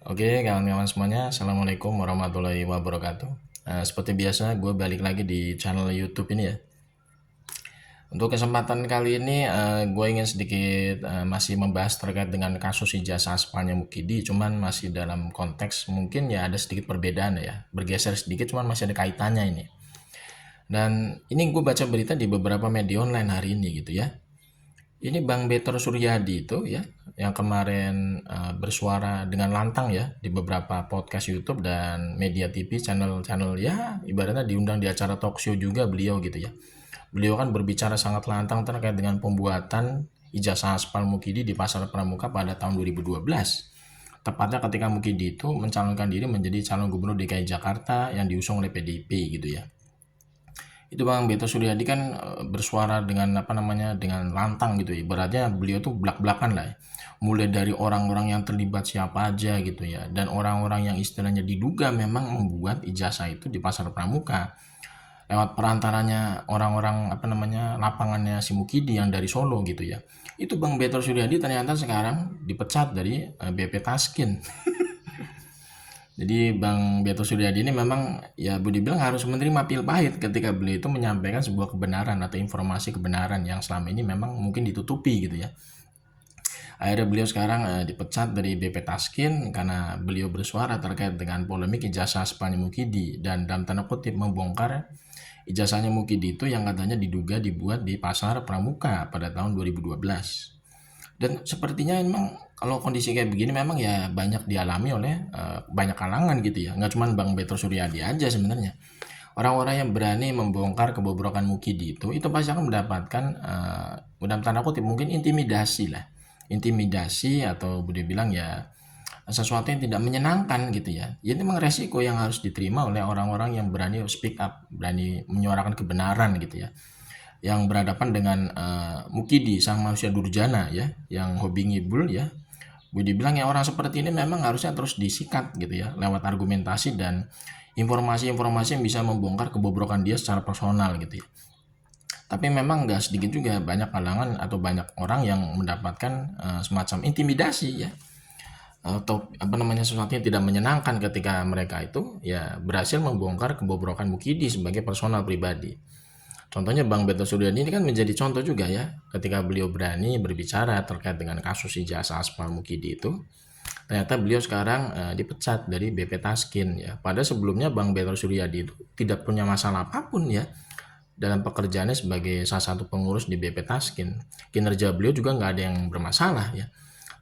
Oke, kawan-kawan semuanya, Assalamualaikum warahmatullahi wabarakatuh. Seperti biasa, gue balik lagi di channel YouTube ini ya. Untuk kesempatan kali ini, gue ingin sedikit masih membahas terkait dengan kasus ijazah aspalnya Mukidi, cuman masih dalam konteks mungkin ya ada sedikit perbedaan ya, bergeser sedikit, cuman masih ada kaitannya ini. Dan ini gue baca berita di beberapa media online hari ini gitu ya. Ini Bang Betor Suryadi itu ya, yang kemarin bersuara dengan lantang ya di beberapa podcast YouTube dan media TV, channel-channel ya ibaratnya diundang di acara talk show juga beliau gitu ya. Beliau kan berbicara sangat lantang terkait dengan pembuatan ijazah aspal Mukidi di Pasar Pramuka pada tahun 2012. Tepatnya ketika Mukidi itu mencalonkan diri menjadi calon gubernur DKI Jakarta yang diusung oleh PDIP gitu ya. Itu Bang Beto Suryadi kan bersuara dengan apa namanya dengan lantang gitu ya. Ibaratnya beliau tuh belak-belakan lah ya. Mulai dari orang-orang yang terlibat siapa aja gitu ya, dan orang-orang yang istilahnya diduga memang membuat ijazah itu di Pasar Pramuka lewat perantaranya orang-orang apa namanya lapangannya si Mukidi yang dari Solo gitu ya. Itu Bang Beto Suryadi ternyata sekarang dipecat dari BP Taskin. Jadi Bang Beto Suryadi ini memang ya boleh dibilang harus menerima pil pahit ketika beliau itu menyampaikan sebuah kebenaran atau informasi kebenaran yang selama ini memang mungkin ditutupi gitu ya. Akhirnya beliau sekarang dipecat dari BP Taskin karena beliau bersuara terkait dengan polemik ijazah Spani Mukidi dan dalam tanda kutip membongkar ijazahnya Mukidi itu yang katanya diduga dibuat di Pasar Pramuka pada tahun 2012. Dan sepertinya memang kalau kondisi kayak begini memang ya banyak dialami oleh banyak kalangan gitu ya. Nggak cuma Bang Beto Suryadi aja sebenarnya. Orang-orang yang berani membongkar kebobrokan Mukidi itu pasti akan mendapatkan dalam tanda kutip mungkin intimidasi lah. Intimidasi atau boleh bilang ya sesuatu yang tidak menyenangkan gitu ya. Jadi memang resiko yang harus diterima oleh orang-orang yang berani speak up, berani menyuarakan kebenaran gitu ya, yang berhadapan dengan Mukidi sang manusia durjana ya, yang hobi ngibul ya. Boleh dibilang ya orang seperti ini memang harusnya terus disikat gitu ya lewat argumentasi dan informasi-informasi yang bisa membongkar kebobrokan dia secara personal gitu ya. Tapi memang nggak sedikit juga banyak kalangan atau banyak orang yang mendapatkan semacam intimidasi ya, atau apa namanya sesuatu yang tidak menyenangkan ketika mereka itu ya berhasil membongkar kebobrokan Mukidi sebagai personal pribadi. Contohnya Bang Beto Suryadi ini kan menjadi contoh juga ya, ketika beliau berani berbicara terkait dengan kasus ijazah aspal Mukidi itu, ternyata beliau sekarang dipecat dari BP Taskin ya. Pada sebelumnya Bang Beto Suryadi itu tidak punya masalah apapun ya dalam pekerjaannya sebagai salah satu pengurus di BP Taskin. Kinerja beliau juga nggak ada yang bermasalah ya.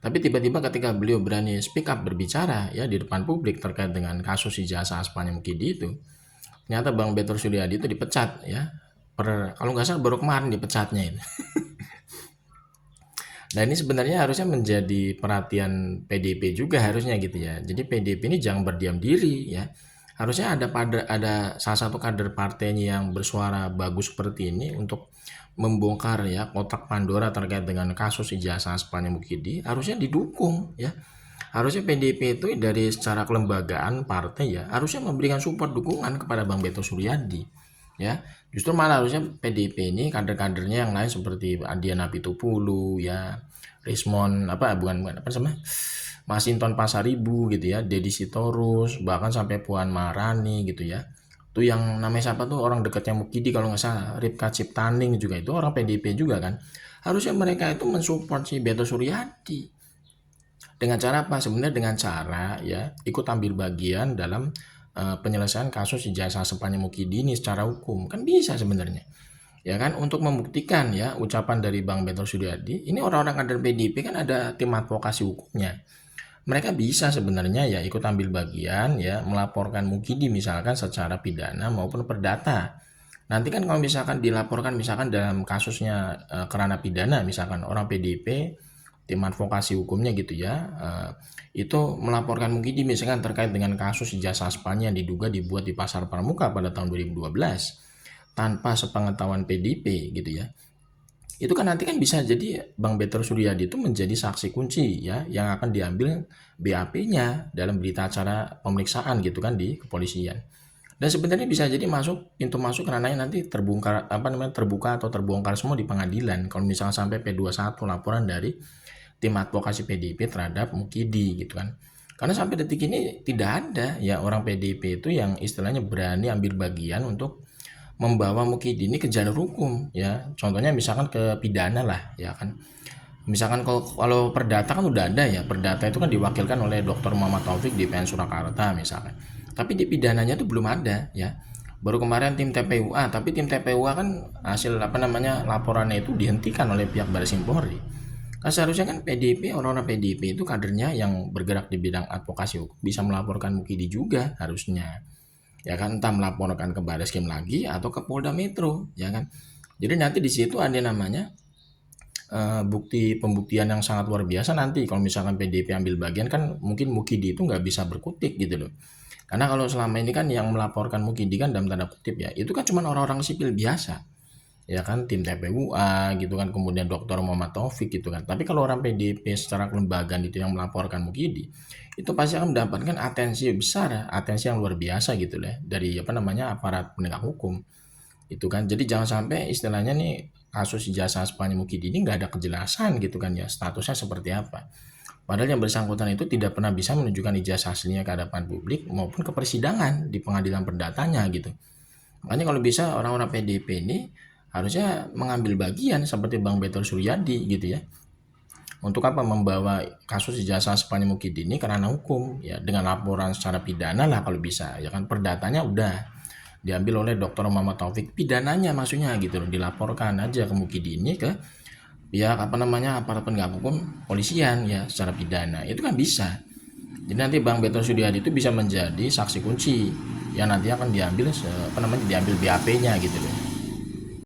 Tapi tiba-tiba ketika beliau berani speak up berbicara ya di depan publik terkait dengan kasus ijazah aspalnya Mukidi itu, ternyata Bang Beto Suryadi itu dipecat ya. Kalau nggak salah baru kemarin dipecatnya itu. Nah ini sebenarnya harusnya menjadi perhatian PDIP juga harusnya gitu ya. Jadi PDIP ini jangan berdiam diri ya. Harusnya ada salah satu kader partainya yang bersuara bagus seperti ini untuk membongkar ya kotak Pandora terkait dengan kasus ijazah aspalnya Mukidi, harusnya didukung ya. Harusnya PDIP itu dari secara kelembagaan partai ya harusnya memberikan support dukungan kepada Bang Beto Suryadi ya. Justru malah harusnya PDIP ini kader-kadernya yang lain seperti Adian Apitupulu ya, Rismon apa bukan apa sama Masinton Pasaribu gitu ya, Deddy Sitorus, bahkan sampai Puan Maharani gitu ya. Tuh yang namanya siapa tuh orang dekatnya Mukidi kalau nggak salah, Ripka Ciptaning juga itu orang PDIP juga kan. Harusnya mereka itu mensupport si Beto Suryadi. Dengan cara apa? Sebenarnya dengan cara ya ikut ambil bagian dalam penyelesaian kasus ijazah aspalnya Mukidi ini secara hukum. Kan bisa sebenarnya. Ya kan untuk membuktikan ya ucapan dari Bang Beto Suryadi, ini orang-orang kader PDIP kan ada tim advokasi hukumnya. Mereka bisa sebenarnya ya ikut ambil bagian ya melaporkan Mukidi misalkan secara pidana maupun perdata. Nanti kan kalau misalkan dilaporkan misalkan dalam kasusnya kerana pidana misalkan orang PDIP tim advokasi hukumnya gitu ya itu melaporkan Mukidi misalkan terkait dengan kasus ijazah aspalnya yang diduga dibuat di Pasar Pramuka pada tahun 2012 tanpa sepengetahuan PDIP gitu ya. Itu kan nanti kan bisa jadi Bang Beto Suryadi itu menjadi saksi kunci ya yang akan diambil BAP-nya dalam berita acara pemeriksaan gitu kan di kepolisian. Dan sebenarnya bisa jadi masuk pintu masuk ranahnya nanti terbongkar apa namanya terbuka atau terbongkar semua di pengadilan kalau misalnya sampai P21 laporan dari tim advokasi PDIP terhadap Mukidi gitu kan. Karena sampai detik ini tidak ada ya orang PDIP itu yang istilahnya berani ambil bagian untuk membawa Mukidi ini ke jalur hukum ya. Contohnya misalkan ke pidana lah ya kan. Misalkan kalau perdata kan udah ada ya. Perdata itu kan diwakilkan oleh Dr. Muhammad Taufik di PN Surakarta misalkan. Tapi di pidananya itu belum ada ya. Baru kemarin tim TPUA, tapi tim TPUA kan hasil laporannya itu dihentikan oleh pihak Baris Krim Polri. Kan seharusnya kan PDIP, orang-orang PDIP itu kadernya yang bergerak di bidang advokasi hukum bisa melaporkan Mukidi juga harusnya. Ya kan, entah melaporkan ke Baris Krim lagi atau ke Polda Metro, ya kan. Jadi nanti di situ ada namanya bukti pembuktian yang sangat luar biasa nanti kalau misalkan PDIP ambil bagian kan mungkin Mukidi itu nggak bisa berkutik gitu loh. Karena kalau selama ini kan yang melaporkan Mukidi kan dalam tanda kutip ya, itu kan cuma orang-orang sipil biasa. Ya kan, tim TPUA gitu kan, kemudian Dr. Muhammad Taufik gitu kan. Tapi kalau orang PDIP secara kelembagaan itu yang melaporkan Mukidi, itu pasti akan mendapatkan atensi besar, atensi yang luar biasa gitu lah dari aparat penegak hukum. Itu kan. Jadi jangan sampai istilahnya nih kasus ijazah Spani Mukidi ini nggak ada kejelasan gitu kan ya, statusnya seperti apa. Padahal yang bersangkutan itu tidak pernah bisa menunjukkan ijazah aslinya ke hadapan publik maupun ke persidangan di pengadilan perdatanya gitu. Makanya kalau bisa orang-orang PDIP ini harusnya mengambil bagian seperti Bang Betul Suryadi gitu ya. Untuk apa membawa kasus ijazah Spani Mukidi ini ke ranah hukum ya dengan laporan secara pidana lah kalau bisa ya kan, perdatanya udah diambil oleh Dr. Muhammad Taufik, pidananya maksudnya gitu loh, dilaporkan aja ke Mukidi ini ke pihak aparat penegak hukum polisian ya secara pidana, itu kan bisa. Jadi nanti Bang Beto Suryadi itu bisa menjadi saksi kunci yang nanti akan diambil diambil BAP-nya gitu loh.